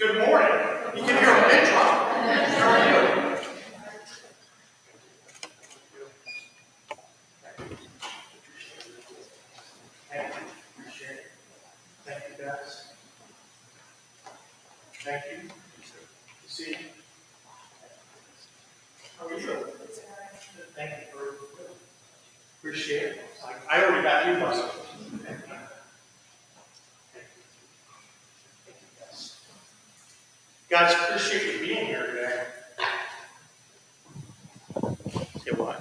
Good morning. You can hear a pin drop. How are you? Thank you. Appreciate it. Thank you, guys. Thank you. See you. How are you? Thank you for appreciate it. I already got you, Russell. Thank you. Thank you, guys. Guys, appreciate you being here today. Say what?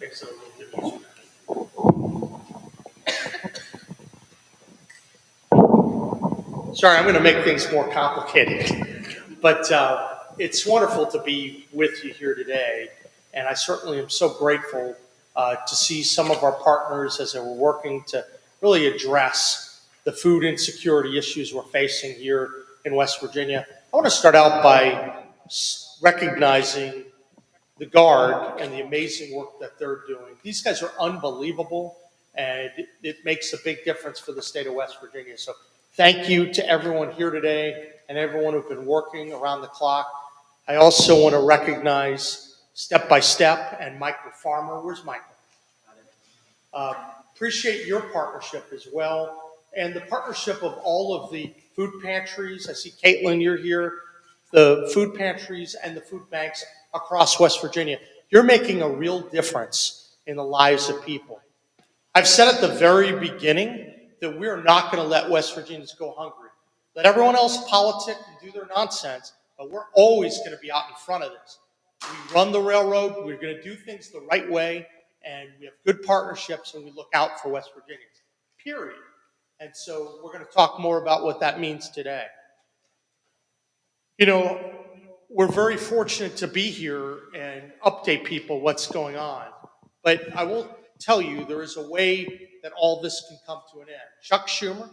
Makes it a little bit easier. Sorry, I'm going to make things more complicated, but it's wonderful to be with you here today, and I certainly am so grateful to see some of our partners as they were working to really address the food insecurity issues we're facing here in West Virginia. I want to start out by recognizing the Guard and the amazing work that they're doing. These guys are unbelievable, and it makes a big difference for the state of West Virginia. So thank you to everyone here today and everyone who've been working around the clock. I also want to recognize Step by Step and Michael Farmer. Where's Michael? Appreciate your partnership as well, and the partnership of all of the food pantries. I see Caitlin, you're here. The food pantries and the food banks across West Virginia. You're making a real difference in the lives of people. I've said at the very beginning that we're not going to let West Virginians go hungry. Let everyone else politic and do their nonsense, but we're always going to be out in front of this. We run the railroad, we're going to do things the right way, and we have good partnerships, and we look out for West Virginians, period. And so we're going to talk more about what that means today. You know, we're very fortunate to be here and update people what's going on. But I will tell you, there is a way that all this can come to an end. Chuck Schumer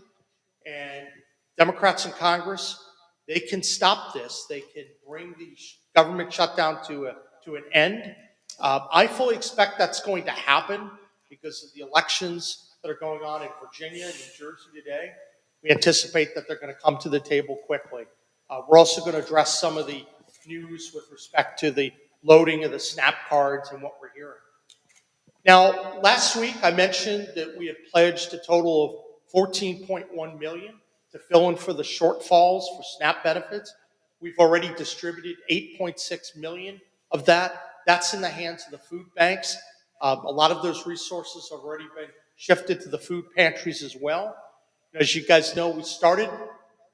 and Democrats in Congress, they can stop this. They can bring the government shutdown to an end. I fully expect that's going to happen because of the elections that are going on in Virginia and New Jersey today. We anticipate that they're going to come to the table quickly. We're also going to address some of the news with respect to the loading of the SNAP cards and what we're hearing. Now, last week I mentioned that we had pledged a total of $14.1 million to fill in for the shortfalls for SNAP benefits. We've already distributed $8.6 million of that. That's in the hands of the food banks. A lot of those resources have already been shifted to the food pantries as well. As you guys know, we started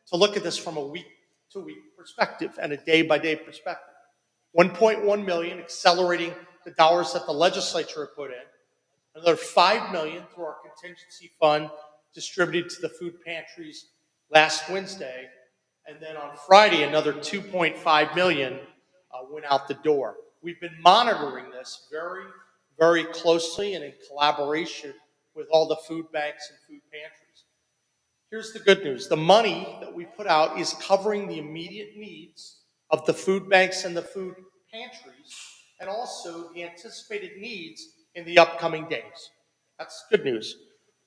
to look at this from a week-to-week perspective and a day-by-day perspective. 1.1 million accelerating the dollars that the legislature had put in. Another 5 million through our contingency fund distributed to the food pantries last Wednesday. And then on Friday, another 2.5 million went out the door. We've been monitoring this very, very closely and in collaboration with all the food banks and food pantries. Here's the good news. The money that we put out is covering the immediate needs of the food banks and the food pantries, and also the anticipated needs in the upcoming days. That's good news.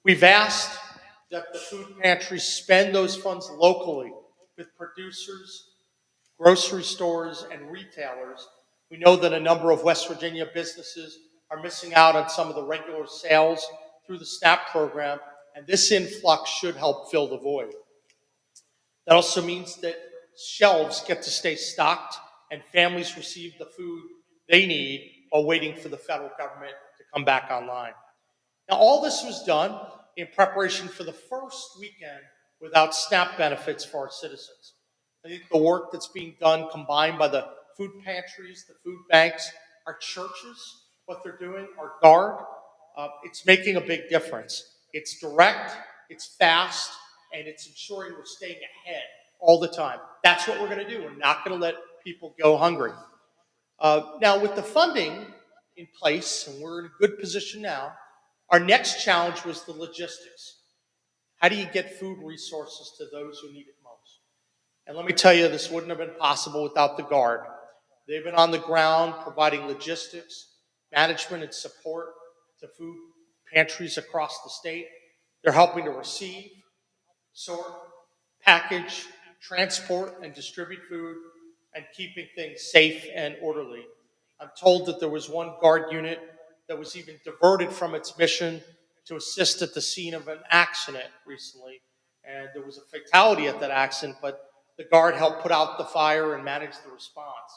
We've asked that the food pantries spend those funds locally with producers, grocery stores, and retailers. We know that a number of West Virginia businesses are missing out on some of the regular sales through the SNAP program, and this influx should help fill the void. That also means that shelves get to stay stocked and families receive the food they need while waiting for the federal government to come back online. Now, all this was done in preparation for the first weekend without SNAP benefits for our citizens. I think the work that's being done combined by the food pantries, the food banks, our churches, what they're doing, our Guard, it's making a big difference. It's direct, it's fast, and it's ensuring we're staying ahead all the time. That's what we're going to do. We're not going to let people go hungry. Now, with the funding in place, and we're in a good position now, our next challenge was the logistics. How do you get food resources to those who need it most? And let me tell you, this wouldn't have been possible without the Guard. They've been on the ground providing logistics, management, and support to food pantries across the state. They're helping to receive, sort, package, transport, and distribute food, and keeping things safe and orderly. I'm told that there was one guard unit that was even diverted from its mission to assist at the scene of an accident recently. And there was a fatality at that accident, but the guard helped put out the fire and manage the response.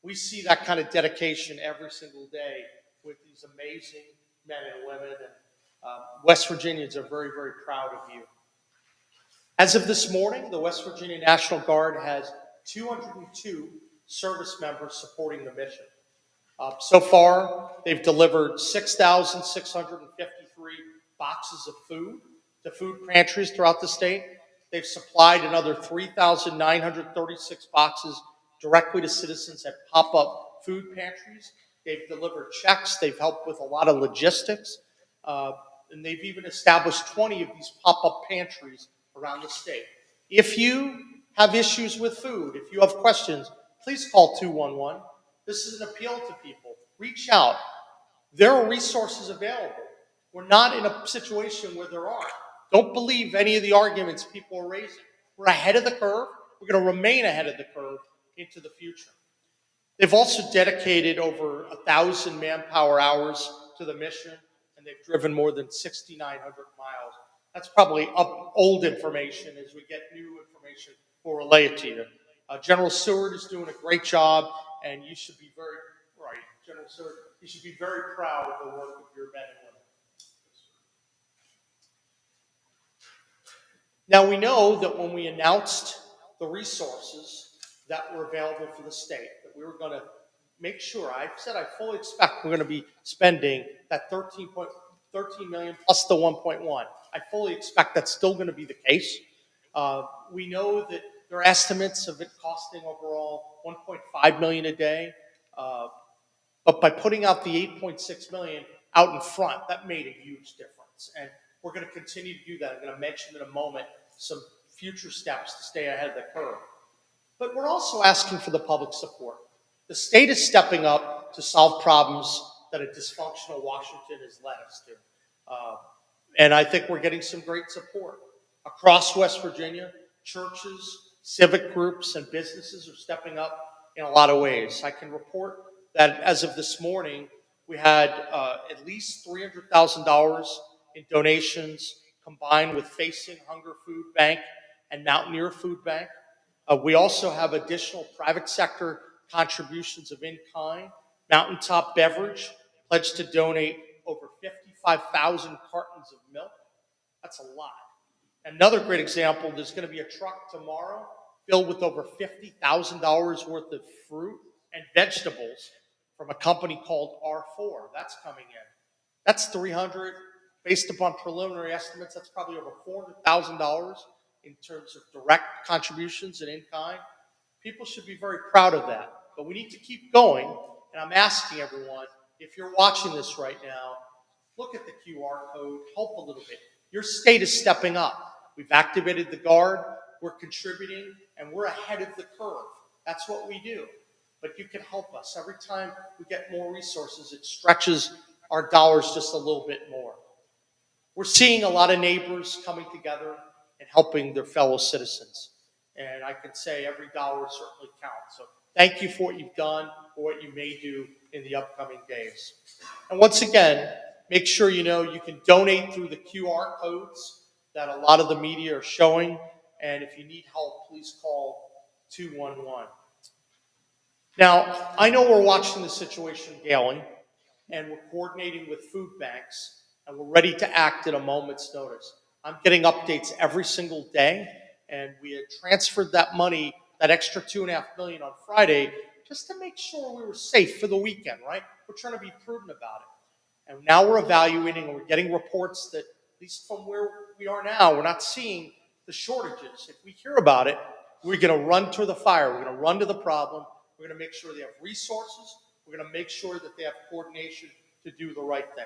We see that kind of dedication every single day with these amazing men and women, and West Virginians are very, very proud of you. As of this morning, the West Virginia National Guard has 202 service members supporting the mission. So far, they've delivered 6,653 boxes of food to food pantries throughout the state. They've supplied another 3,936 boxes directly to citizens at pop-up food pantries. They've delivered checks. They've helped with a lot of logistics. And they've even established 20 of these pop-up pantries around the state. If you have issues with food, if you have questions, please call 211. This is an appeal to people. Reach out. There are resources available. We're not in a situation where there aren't. Don't believe any of the arguments people are raising. We're ahead of the curve. We're going to remain ahead of the curve into the future. They've also dedicated over 1,000 manpower hours to the mission, and they've driven more than 6,900 miles. That's probably old information. As we get new information, we'll relay it to you. General Seward is doing a great job, and you should be very, right, General Seward, you should be very proud of the work of your men and women. Now, we know that when we announced the resources that were available for the state, that we were going to make sure, I said I fully expect we're going to be spending that 13 million plus the 1.1. I fully expect that's still going to be the case. We know that there are estimates of it costing overall 1.5 million a day. But by putting out the 8.6 million out in front, that made a huge difference. And we're going to continue to do that. I'm going to mention in a moment some future steps to stay ahead of the curve. But we're also asking for the public support. The state is stepping up to solve problems that a dysfunctional Washington has led us to. And I think we're getting some great support. Across West Virginia, churches, civic groups, and businesses are stepping up in a lot of ways. I can report that as of this morning, we had at least $300,000 in donations combined with Facing Hunger Food Bank and Mountaineer Food Bank. We also have additional private sector contributions of in-kind. Mountaintop Beverage pledged to donate over 55,000 cartons of milk. That's a lot. Another great example, there's going to be a truck tomorrow filled with over $50,000 worth of fruit and vegetables from a company called R4. That's coming in. That's 300, based upon preliminary estimates, that's probably over $400,000 in terms of direct contributions and in-kind. People should be very proud of that. But we need to keep going, and I'm asking everyone, if you're watching this right now, look at the QR code, help a little bit. Your state is stepping up. We've activated the Guard, we're contributing, and we're ahead of the curve. That's what we do. But you can help us. Every time we get more resources, it stretches our dollars just a little bit more. We're seeing a lot of neighbors coming together and helping their fellow citizens. And I can say every dollar certainly counts. So thank you for what you've done, or what you may do in the upcoming days. And once again, make sure you know you can donate through the QR codes that a lot of the media are showing. And if you need help, please call 211. Now, I know we're watching the situation daily, and we're coordinating with food banks, and we're ready to act at a moment's notice. I'm getting updates every single day, and we had transferred that money, that extra $2.5 million on Friday, just to make sure we were safe for the weekend, right? We're trying to be prudent about it. And now we're evaluating, and we're getting reports that, at least from where we are now, we're not seeing the shortages. If we hear about it, we're going to run to the fire. We're going to run to the problem. We're going to make sure they have resources. We're going to make sure that they have coordination to do the right thing.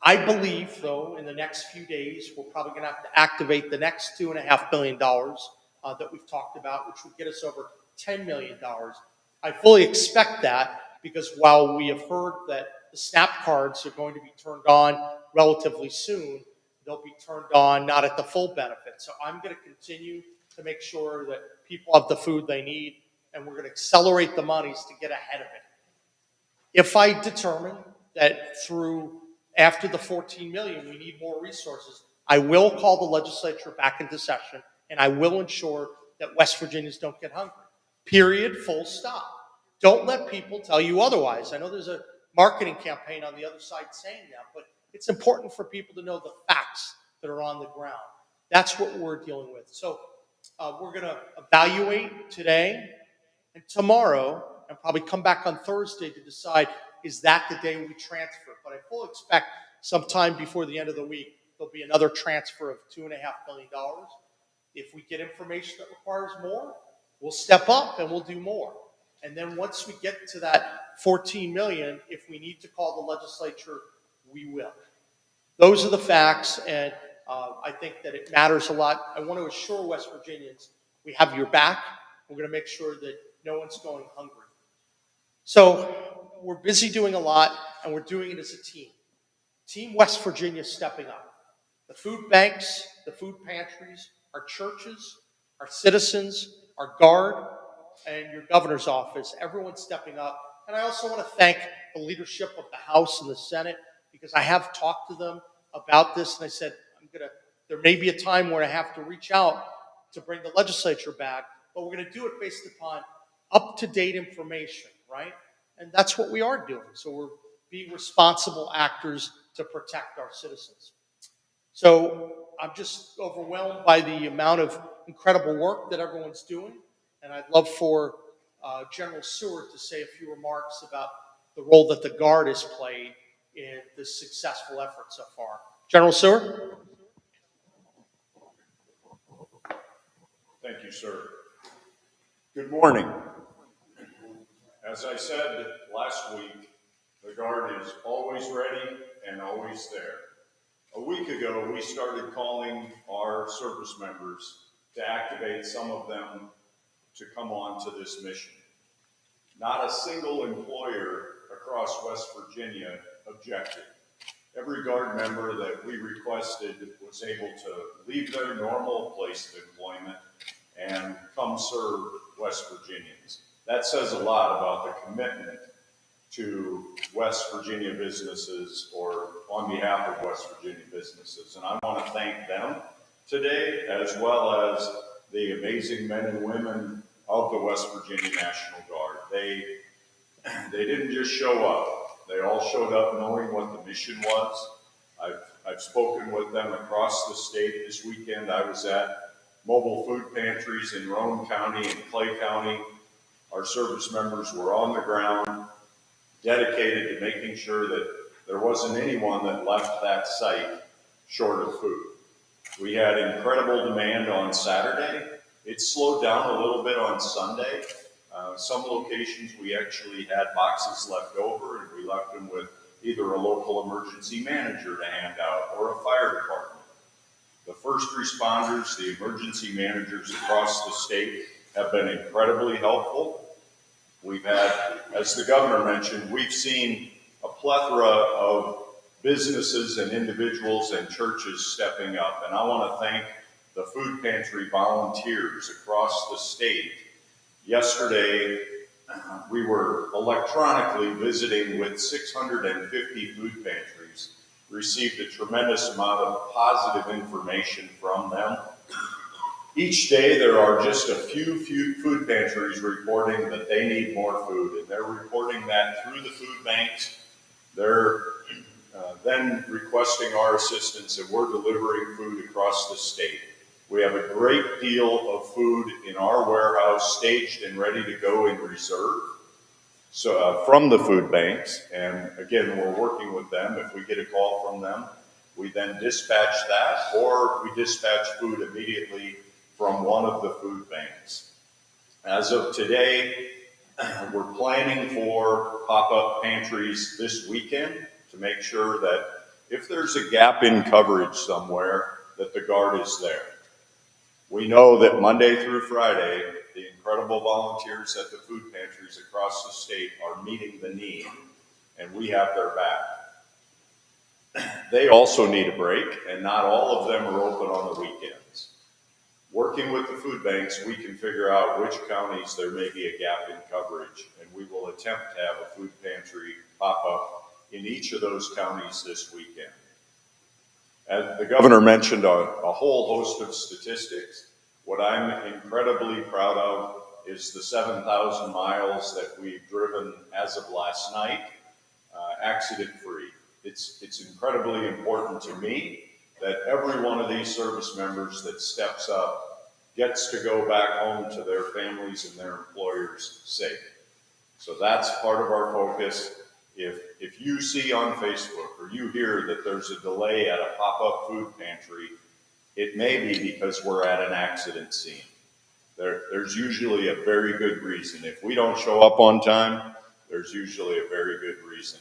I believe, though, in the next few days, we're probably going to have to activate the next $2.5 billion that we've talked about, which would get us over $10 million. I fully expect that, because while we have heard that the SNAP cards are going to be turned on relatively soon, they'll be turned on, not at the full benefit. So I'm going to continue to make sure that people have the food they need, and we're going to accelerate the monies to get ahead of it. If I determine that after the 14 million, we need more resources, I will call the legislature back into session, and I will ensure that West Virginians don't get hungry. Period, full stop. Don't let people tell you otherwise. I know there's a marketing campaign on the other side saying that, but it's important for people to know the facts that are on the ground. That's what we're dealing with. So we're going to evaluate today and tomorrow, and probably come back on Thursday to decide, is that the day we transfer? But I fully expect sometime before the end of the week, there'll be another transfer of $2.5 million. If we get information that requires more, we'll step up and we'll do more. And then once we get to that 14 million, if we need to call the legislature, we will. Those are the facts, and I think that it matters a lot. I want to assure West Virginians we have your back. We're going to make sure that no one's going hungry. So we're busy doing a lot, and we're doing it as a team. Team West Virginia stepping up. The food banks, the food pantries, our churches, our citizens, our guard, and your governor's office, everyone's stepping up. And I also want to thank the leadership of the House and the Senate, because I have talked to them about this, and I said, there may be a time where I have to reach out to bring the legislature back, but we're going to do it based upon up-to-date information, right? And that's what we are doing. So we're being responsible actors to protect our citizens. So I'm just overwhelmed by the amount of incredible work that everyone's doing, and I'd love for General Seward to say a few remarks about the role that the Guard has played in this successful effort so far. General Seward? Thank you, sir. Good morning. As I said last week, the Guard is always ready and always there. A week ago, we started calling our service members to activate some of them to come on to this mission. Not a single employer across West Virginia objected. Every Guard member that we requested was able to leave their normal place of employment and come serve West Virginians. That says a lot about the commitment to West Virginia businesses, or on behalf of West Virginia businesses. And I want to thank them today, as well as the amazing men and women of the West Virginia National Guard. They didn't just show up. They all showed up knowing what the mission was. I've spoken with them across the state this weekend. I was at mobile food pantries in Roane County and Clay County. Our service members were on the ground, dedicated to making sure that there wasn't anyone that left that site short of food. We had incredible demand on Saturday. It slowed down a little bit on Sunday. Some locations we actually had boxes left over, and we left them with either a local emergency manager to hand out or a fire department. The first responders, the emergency managers across the state have been incredibly helpful. We've had, as the governor mentioned, we've seen a plethora of businesses and individuals and churches stepping up. And I want to thank the food pantry volunteers across the state. Yesterday, we were electronically visiting with 650 food pantries, received a tremendous amount of positive information from them. Each day there are just a few food pantries reporting that they need more food, and they're reporting that through the food banks. They're then requesting our assistance, and we're delivering food across the state. We have a great deal of food in our warehouse staged and ready to go in reserve. So from the food banks, and again, we're working with them. If we get a call from them, we then dispatch that, or we dispatch food immediately from one of the food banks. As of today, we're planning for pop-up pantries this weekend to make sure that if there's a gap in coverage somewhere, that the Guard is there. We know that Monday through Friday, the incredible volunteers at the food pantries across the state are meeting the need, and we have their back. they also need a break, and not all of them are open on the weekends. Working with the food banks, we can figure out which counties there may be a gap in coverage, and we will attempt to have a food pantry pop up in each of those counties this weekend. As the governor mentioned a whole host of statistics. What I'm incredibly proud of is the 7,000 miles that we've driven as of last night, accident-free. It's incredibly important to me that every one of these service members that steps up gets to go back home to their families and their employers safe. So that's part of our focus. If you see on Facebook or you hear that there's a delay at a pop-up food pantry, it may be because we're at an accident scene. There's usually a very good reason. If we don't show up on time, there's usually a very good reason.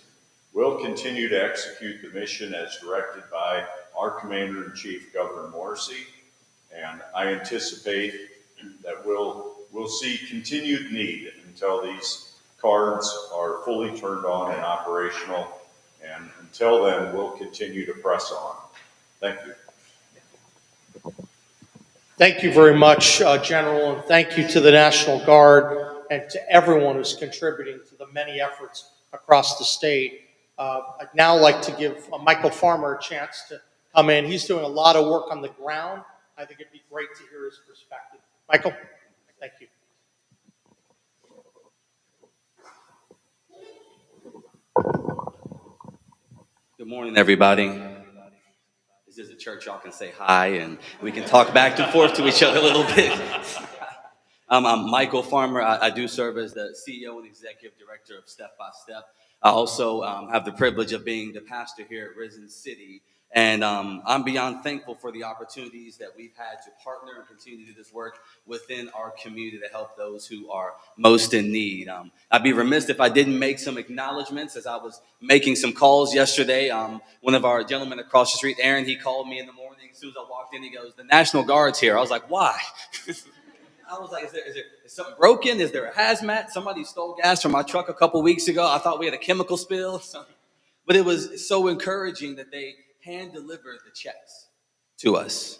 We'll continue to execute the mission as directed by our Commander-in-Chief, Governor Morrisey, and I anticipate that we'll see continued need until these cards are fully turned on and operational, and until then, we'll continue to press on. Thank you. Thank you very much, General, and thank you to the National Guard and to everyone who's contributing to the many efforts across the state. I'd now like to give Michael Farmer a chance to come in. He's doing a lot of work on the ground. I think it'd be great to hear his perspective. Michael, thank you. Good morning, everybody. This is a church, y'all can say hi, and we can talk back and forth to each other a little bit. I'm Michael Farmer. I do serve as the CEO and Executive Director of Step by Step. I also have the privilege of being the pastor here at Risen City. And I'm beyond thankful for the opportunities that we've had to partner and continue to do this work within our community to help those who are most in need. I'd be remiss if I didn't make some acknowledgments as I was making some calls yesterday. One of our gentlemen across the street, Aaron, he called me in the morning. As soon as I walked in, he goes, "The National Guard's here." I was like, "Why?" I was like, is something broken? Is there a hazmat? Somebody stole gas from my truck a couple weeks ago. I thought we had a chemical spill. But it was so encouraging that they hand delivered the checks to us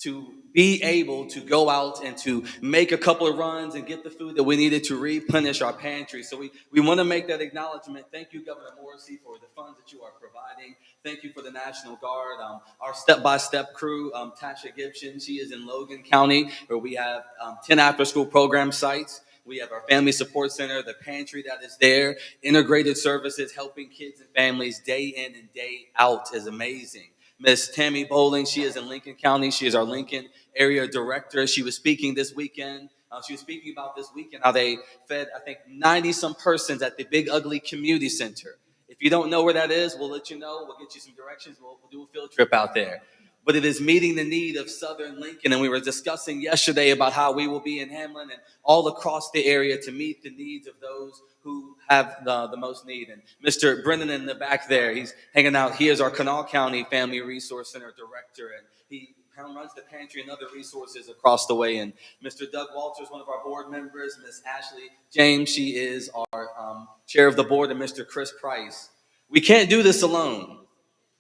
to be able to go out and to make a couple of runs and get the food that we needed to replenish our pantry. So we want to make that acknowledgement. Thank you, Governor Morrisey, for the funds that you are providing. Thank you for the National Guard. Our step-by-step crew, Tasha Gibson, she is in Logan County, where we have 10 after-school program sites. We have our family support center, the pantry that is there, integrated services, helping kids and families day in and day out is amazing. Miss Tammy Bowling, she is in Lincoln County. She is our Lincoln area director. She was speaking this weekend. She was speaking about this weekend how they fed, I think, 90-some persons at the Big Ugly Community Center. If you don't know where that is, we'll let you know. We'll get you some directions. We'll do a field trip out there. But it is meeting the need of Southern Lincoln. And we were discussing yesterday about how we will be in Hamlin and all across the area to meet the needs of those who have the most need. And Mr. Brennan in the back there, he's hanging out. He is our Kanawha County Family Resource Center director, and he runs the pantry and other resources across the way. And Mr. Doug Walters, one of our board members, Miss Ashley James, she is our chair of the board, and Mr. Chris Price. We can't do this alone.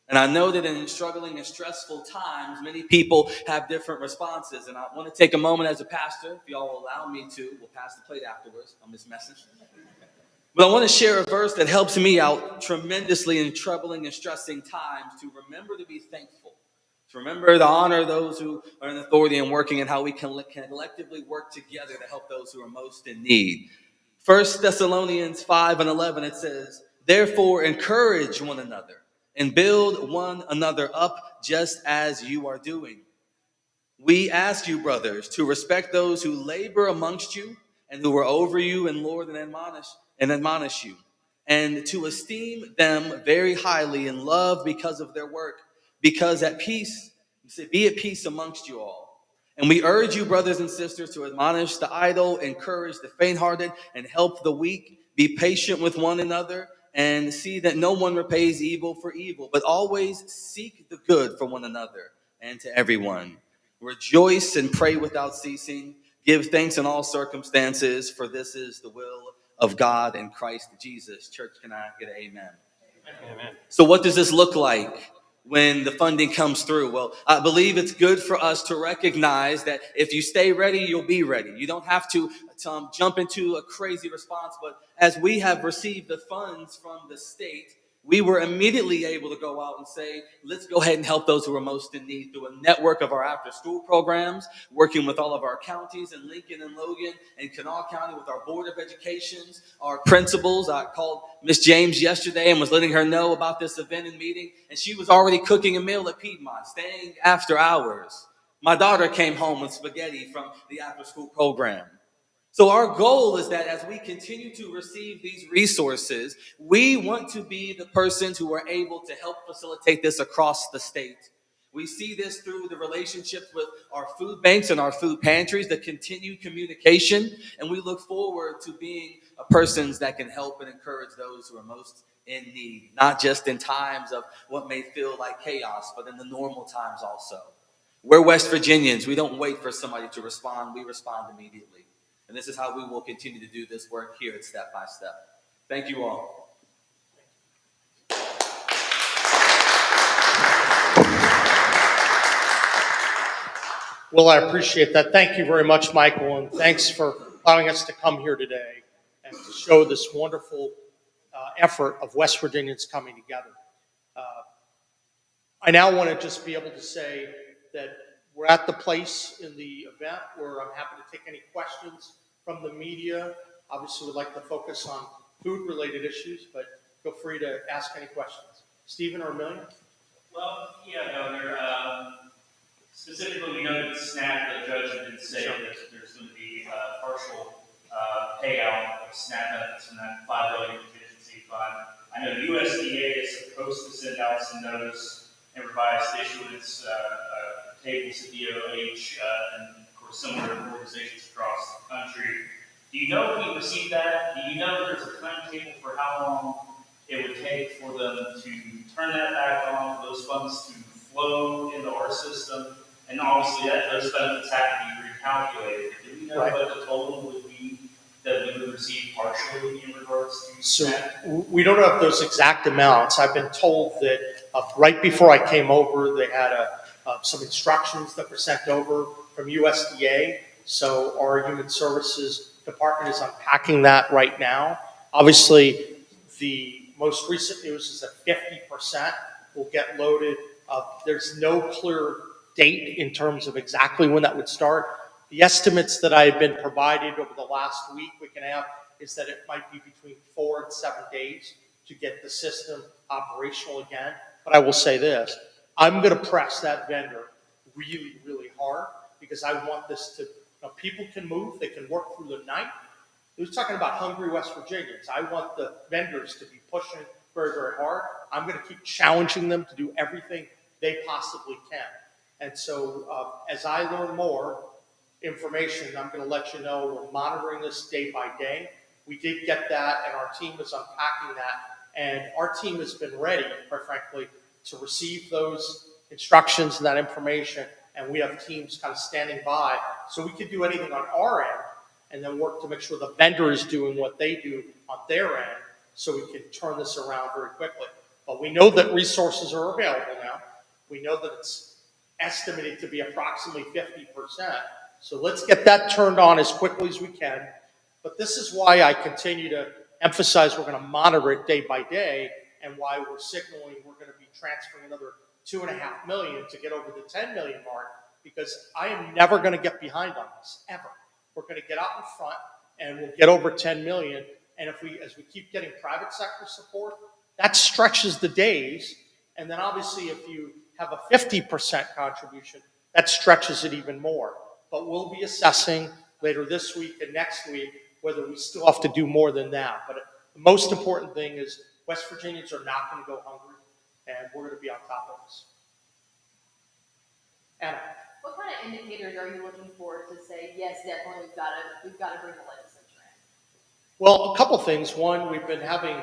And I know that in struggling and stressful times, many people have different responses. And I want to take a moment as a pastor, if y'all will allow me to. We'll pass the plate afterwards on this message. But I want to share a verse that helps me out tremendously in troubling and stressing times to remember to be thankful, to remember to honor those who are in authority and working, and how we can collectively work together to help those who are most in need. 1 Thessalonians 5:11, it says, "Therefore encourage one another and build one another up just as you are doing. We ask you, brothers, to respect those who labor amongst you and who are over you in Lord and admonish you, and to esteem them very highly in love because of their work, because at peace, be at peace amongst you all. And we urge you, brothers and sisters, to admonish the idle, encourage the faint-hearted, and help the weak. Be patient with one another, and see that no one repays evil for evil, but always seek the good for one another and to everyone. Rejoice and pray without ceasing. Give thanks in all circumstances, for this is the will of God in Christ Jesus." Church, can I get an amen? So what does this look like when the funding comes through? Well, I believe it's good for us to recognize that if you stay ready, you'll be ready. You don't have to jump into a crazy response, but as we have received the funds from the state, we were immediately able to go out and say, let's go ahead and help those who are most in need through a network of our after school programs, working with all of our counties in Lincoln and Logan and Kanawha County with our Board of Educations, our principals. I called Miss James yesterday and was letting her know about this event and meeting, and she was already cooking a meal at Piedmont, staying after hours. My daughter came home with spaghetti from the after school program. So our goal is that as we continue to receive these resources, we want to be the persons who are able to help facilitate this across the state. We see this through the relationships with our food banks and our food pantries, the continued communication, and we look forward to being a persons that can help and encourage those who are most in need, not just in times of what may feel like chaos, but in the normal times also. We're West Virginians. We don't wait for somebody to respond. We respond immediately. And this is how we will continue to do this work here at Step by Step. Thank you all. Well, I appreciate that. Thank you very much, Michael, and thanks for allowing us to come here today and to show this wonderful effort of West Virginians coming together. I now want to just be able to say that we're at the place in the event where I'm happy to take any questions from the media. Obviously, we'd like to focus on food-related issues, but feel free to ask any questions. Stephen or Amelia? Well, yeah, Governor. Specifically, we know that SNAP, the judge did say that there's going to be a partial payout of SNAP benefits from that $5 billion contingency fund. I know USDA is supposed to send out some notice and revised issuance tables to DOH and, of course, similar organizations across the country. Do you know if we received that? Do you know if there's a timetable for how long it would take for them to turn that back on, for those funds to flow into our system? And obviously, those benefits have to be recalculated. Do we know what the total would be that we would receive partially in regards to So that? we don't have those exact amounts. I've been told that right before I came over, they had some instructions that were sent over from USDA. So our Human Services Department is unpacking that right now. Obviously, the most recent news is that 50% will get loaded. There's no clear date in terms of exactly when that would start. The estimates that I have been provided over the last week and a half is that it might be between 4 and 7 days to get the system operational again. But I will say this, I'm going to press that vendor really, really hard because I want this to, people can move, they can work through the night. He was talking about hungry West Virginians. I want the vendors to be pushing very, very hard. I'm going to keep challenging them to do everything they possibly can. And so as I learn more information, I'm going to let you know. We're monitoring this day by day. We did get that, and our team is unpacking that. And our team has been ready, quite frankly, to receive those instructions and that information. And we have teams kind of standing by. So we can do anything on our end and then work to make sure the vendor is doing what they do on their end so we can turn this around very quickly. But we know that resources are available now. We know that it's estimated to be approximately 50%. So let's get that turned on as quickly as we can. But this is why I continue to emphasize we're going to monitor it day by day and why we're signaling we're going to be transferring another $2.5 million to get over the 10 million mark, because I am never going to get behind on this, ever. We're going to get out in front and we'll get over 10 million. And as we keep getting private sector support, that stretches the days. And then obviously if you have a 50% contribution, that stretches it even more. But we'll be assessing later this week and next week whether we still have to do more than that. But the most important thing is West Virginians are not going to go hungry, and we're going to be on top of this. Anna. What kind of indicators are you looking for to say, yes, definitely we've got to bring the legislature in? Well, a couple things. One, we've been having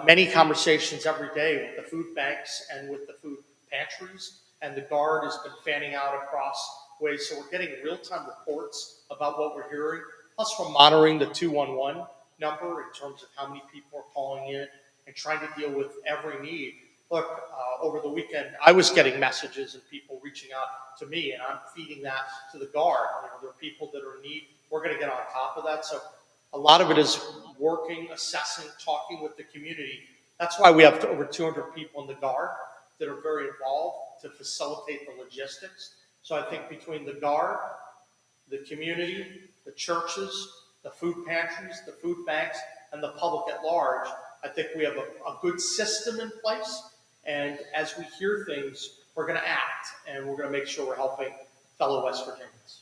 many conversations every day with the food banks and with the food pantries, and the Guard has been fanning out across ways. So we're getting real-time reports about what we're hearing. Plus, we're monitoring the 211 number in terms of how many people are calling in and trying to deal with every need. Look, over the weekend, I was getting messages and people reaching out to me, and I'm feeding that to the Guard. There are people that are in need. We're going to get on top of that. So a lot of it is working, assessing, talking with the community. That's why we have over 200 people in the Guard that are very involved to facilitate the logistics. So I think between the Guard, the community, the churches, the food pantries, the food banks, and the public at large, I think we have a good system in place. And as we hear things, we're going to act, and we're going to make sure we're helping fellow West Virginians.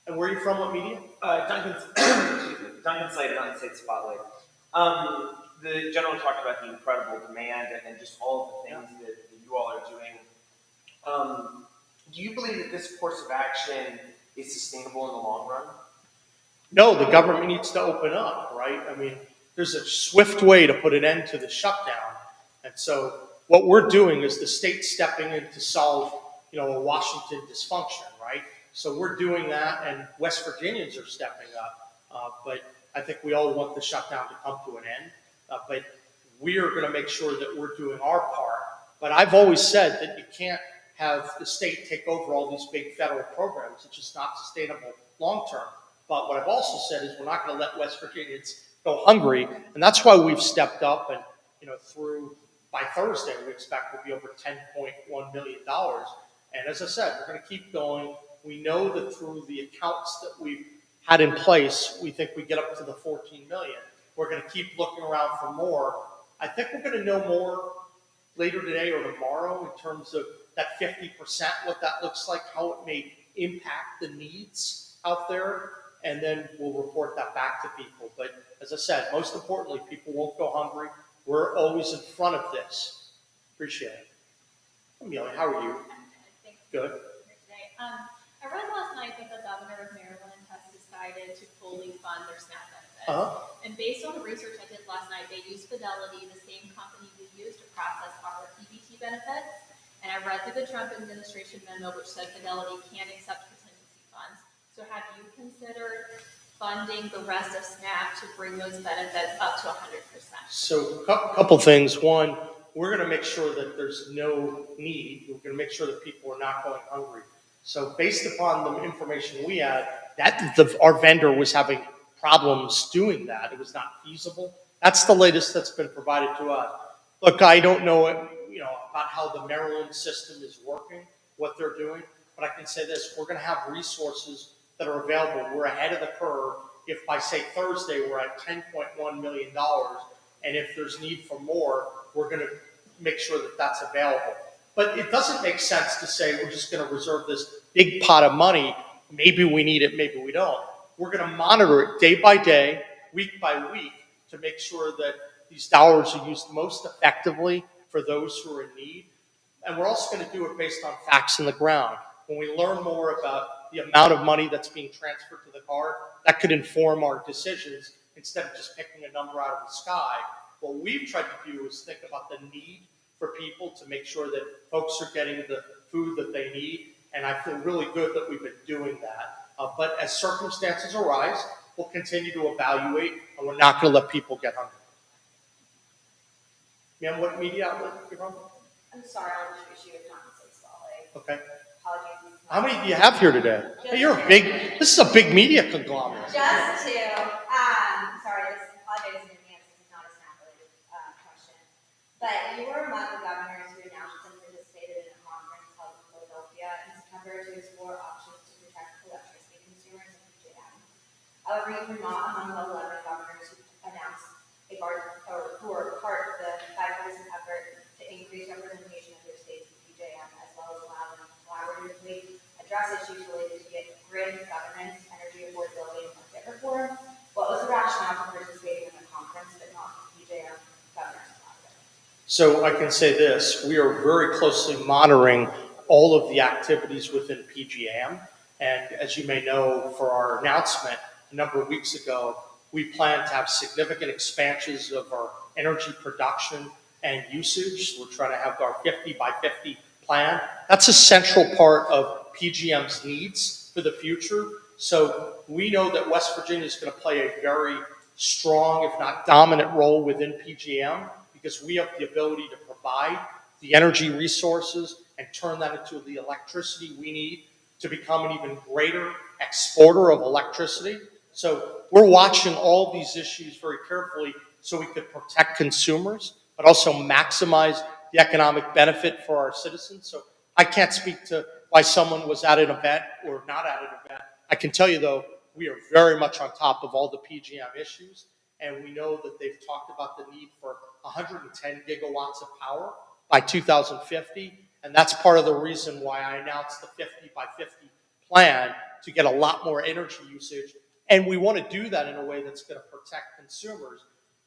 And where are you from? What media? Duncan Slade, Duncan State Spotlight. The general talked about the incredible demand and just all of the things that you all are doing. Do you believe that this course of action is sustainable in the long run? No, the government needs to open up, right? I mean, there's a swift way to put an end to the shutdown. And so what we're doing is the state stepping in to solve, a Washington dysfunction, right? So we're doing that, and West Virginians are stepping up. But I think we all want the shutdown to come to an end. But we are going to make sure that we're doing our part. But I've always said that you can't have the state take over all these big federal programs. It's just not sustainable long term. But what I've also said is we're not going to let West Virginians go hungry, and that's why we've stepped up. And through by Thursday, we expect will be over $10.1 million. And as I said, we're going to keep going. We know that through the accounts that we've had in place, we think we get up to the 14 million. We're going to keep looking around for more. I think we're going to know more later today or tomorrow in terms of that 50%, what that looks like, how it may impact the needs out there, and then we'll report that back to people. But as I said, most importantly, people won't go hungry. We're always in front of this. Appreciate it. Amelia, how are you? Good. I read last night that the governor of Maryland has decided to fully fund their SNAP benefits. And based on the research I did last night, they used Fidelity, the same company we use to process our PBT benefits. And I read through the Trump administration memo, which said Fidelity can't accept contingency funds. So have you considered funding the rest of SNAP to bring those benefits up to 100%? So a couple things. One, we're going to make sure that there's no need. We're going to make sure that people are not going hungry. So based upon the information we had, our vendor was having problems doing that. It was not feasible. That's the latest that's been provided to us. Look, I don't know about how the Maryland system is working, what they're doing, but I can say this: we're going to have resources that are available. We're ahead of the curve. If by say Thursday we're at $10.1 million, and if there's need for more, we're going to make sure that that's available. But it doesn't make sense to say we're just going to reserve this big pot of money. Maybe we need it, maybe we don't. We're going to monitor it day by day, week by week, to make sure that these dollars are used most effectively for those who are in need. And we're also going to do it based on facts in the ground. When we learn more about the amount of money that's being transferred to the Guard, that could inform our decisions instead of just picking a number out of the sky. What we've tried to do is think about the need for people to make sure that folks are getting the food that they need. And I feel really good that we've been doing that. But as circumstances arise, we'll continue to evaluate, and we're not going to let people get hungry. Ma'am, what media outlet are you from? I'm sorry, I'll introduce you to Duncan State Spotlight. Okay. Apologies. How many do you have here today? Hey, this is a big media conglomerate. Just two. Sorry, apologize in advance. This is not a SNAP-related question. But you were among the governors who announced and participated in a conference held in Philadelphia in September to explore options to protect electricity consumers in PJM. However, you were not among the 11 governors who announced who were part of the bipartisan effort to increase representation of their states in PJM, as well as allow them to collaboratively address issues related to grid governance, energy affordability, and market reform. What was the rationale for participating in the conference but not the PJM Governors Collaborative? So I can say this: we are very closely monitoring all of the activities within PGM. And as you may know, for our announcement a number of weeks ago, we plan to have significant expansions of our energy production and usage. We're trying to have our 50 by 50 plan. That's a central part of PGM's needs for the future. So we know that West Virginia is going to play a very strong, if not dominant role within PJM because we have the ability to provide the energy resources and turn that into the electricity we need to become an even greater exporter of electricity. So we're watching all these issues very carefully so we could protect consumers, but also maximize the economic benefit for our citizens. So I can't speak to why someone was at an event or not at an event. I can tell you, though, we are very much on top of all the PJM issues, and we know that they've talked about the need for 110 gigawatts of power by 2050, and that's part of the reason why I announced the 50 by 50 plan to get a lot more energy usage. And we want to do that in a way that's going to protect consumers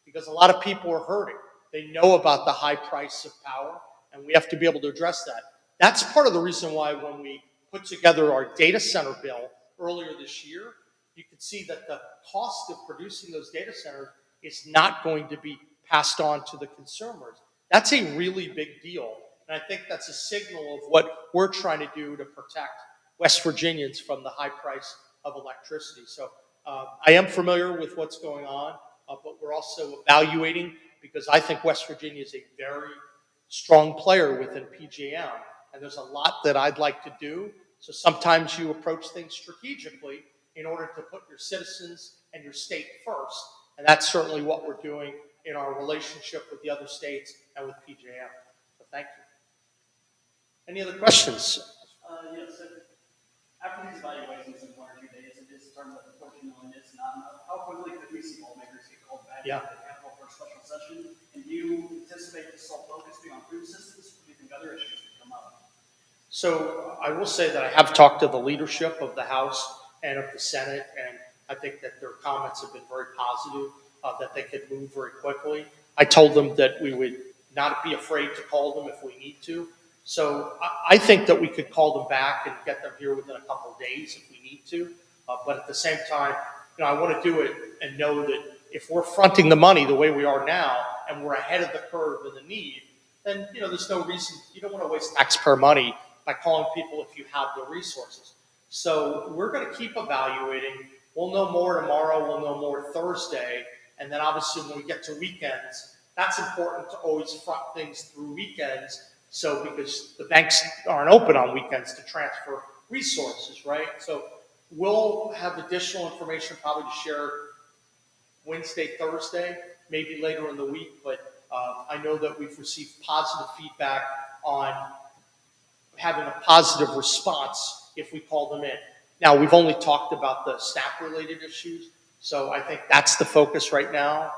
because a lot of people are hurting. They know about the high price of power, and we have to be able to address that. That's part of the reason why when we put together our data center bill earlier this year, you can see that the cost of producing those data centers is not going to be passed on to the consumers. That's a really big deal. And I think that's a signal of what we're trying to do to protect West Virginians from the high price of electricity. So I am familiar with what's going on, but we're also evaluating because I think West Virginia is a very strong player within PJM, and there's a lot that I'd like to do. So sometimes you approach things strategically in order to put your citizens and your state first, and that's certainly what we're doing in our relationship with the other states and with PJM. So thank you. Any other questions? Yes, so after these evaluations in 1 or 2 days, it just turns out the 14 million is not enough. How quickly could we see lawmakers get called back to the Capitol for a special session? And do you anticipate this sole focus being on food systems, or do you think other issues could come up? So I will say that I have talked to the leadership of the House and of the Senate, and I think that their comments have been very positive, that they could move very quickly. I told them that we would not be afraid to call them if we need to. So I think that we could call them back and get them here within a couple of days if we need to. But at the same time, I want to do it and know that if we're fronting the money the way we are now and we're ahead of the curve in the need, then there's no reason. You don't want to waste taxpayer money by calling people if you have the resources. So we're going to keep evaluating. We'll know more tomorrow. We'll know more Thursday. And then obviously when we get to weekends, that's important to always front things through weekends. So because the banks aren't open on weekends to transfer resources, right? So we'll have additional information probably to share Wednesday, Thursday, maybe later in the week. But I know that we've received positive feedback on having a positive response if we call them in. Now, we've only talked about the SNAP-related issues, so I think that's the focus right now.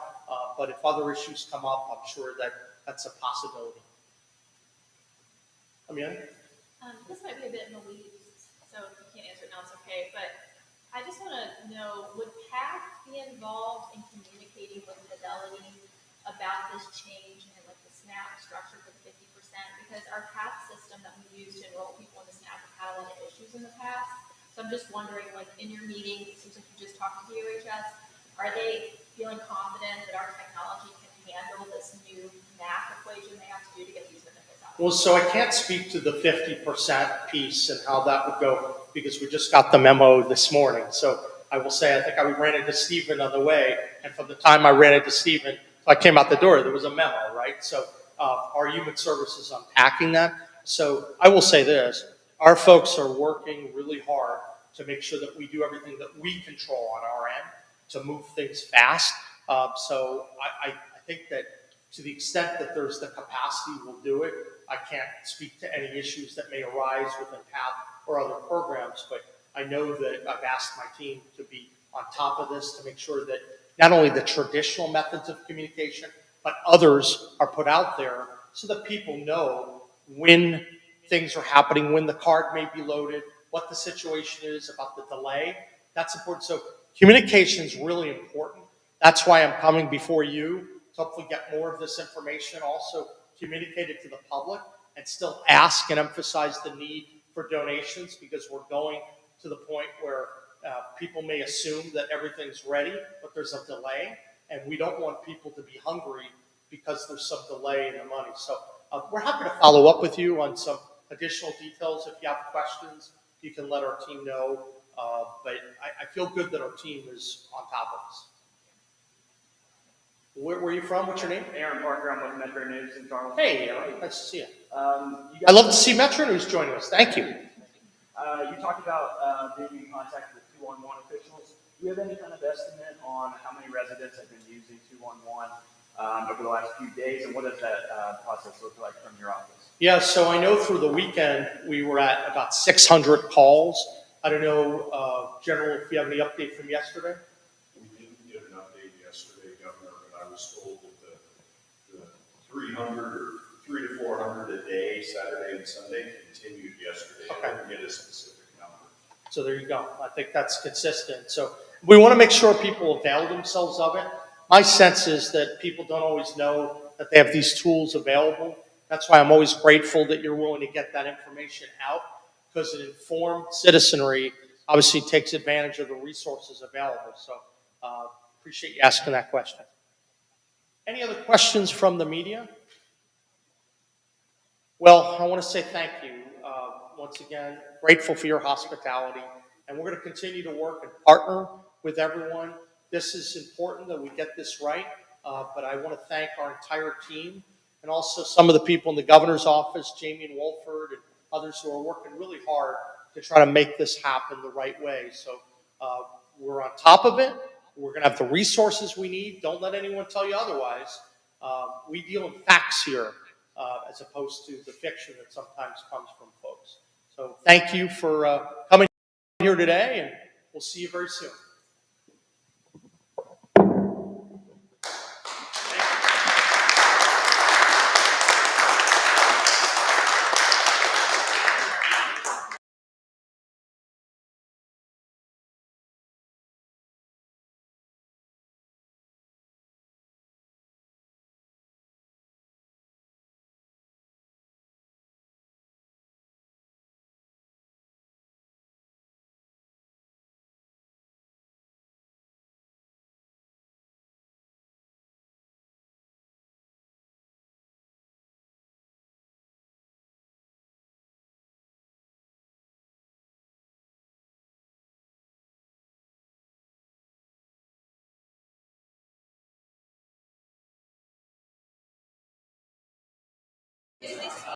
But if other issues come up, I'm sure that that's a possibility. Amelia? This might be a bit in the weeds, so if you can't answer it now, it's okay. But I just want to know, would PAC be involved in communicating with Fidelity about this change and like the SNAP structure for the 50%? Because our PAC system that we use to enroll people in the SNAP has had a lot of issues in the past. So I'm just wondering, like in your meeting, it seems like you just talked to DOHS, are they feeling confident that our technology can handle this new math equation they have to do to get these benefits out? Well, so I can't speak to the 50% piece and how that would go because we just got the memo this morning. So I will say I think I ran into Stephen on the way, and from the time I ran into Stephen, I came out the door, there was a memo, right? So our human services unpacking that. So I will say this, our folks are working really hard to make sure that we do everything that we control on our end to move things fast. So I think that to the extent that there's the capacity, we'll do it. I can't speak to any issues that may arise within PATH or other programs, but I know that I've asked my team to be on top of this to make sure that not only the traditional methods of communication, but others are put out there so that people know when things are happening, when the card may be loaded, what the situation is about the delay. That's important. So communication is really important. That's why I'm coming before you to hopefully get more of this information also communicated to the public and still ask and emphasize the need for donations because we're going to the point where people may assume that everything's ready, but there's a delay, and we don't want people to be hungry because there's some delay in the money. So we're happy to follow up with you on some additional details. If you have questions, you can let our team know. But I feel good that our team is on top of this. Where are you from? What's your name? Aaron Parker, I'm with Metro News in Charlotte. Hey, Aaron. Nice to see you. You I guys, love to see Metro News joining us. Thank you. you talked about being in contact with 211 officials. Do you have any kind of estimate on how many residents have been using 211 over the last few days, and what does that process look like from your office? Yeah, so I know through the weekend we were at about 600 calls. I don't know, General, if you have any update from yesterday? We didn't get an update yesterday, Governor, but I was told that the 300 or 300 to 400 a day, Saturday and Sunday, continued yesterday. Okay. I didn't get a specific number. So there you go. I think that's consistent. So we want to make sure people avail themselves of it. My sense is that people don't always know that they have these tools available. That's why I'm always grateful that you're willing to get that information out, because an informed citizenry obviously takes advantage of the resources available. So appreciate you asking that question. Any other questions from the media? Well, I want to say thank you. Once again, grateful for your hospitality. And we're going to continue to work and partner with everyone. This is important that we get this right. But I want to thank our entire team and also some of the people in the governor's office, Jamie and Wolford, and others who are working really hard to try to make this happen the right way. So we're on top of it. We're going to have the resources we need. Don't let anyone tell you otherwise. We deal in facts here as opposed to the fiction that sometimes comes from folks. So thank you for coming here today, and we'll see you very soon.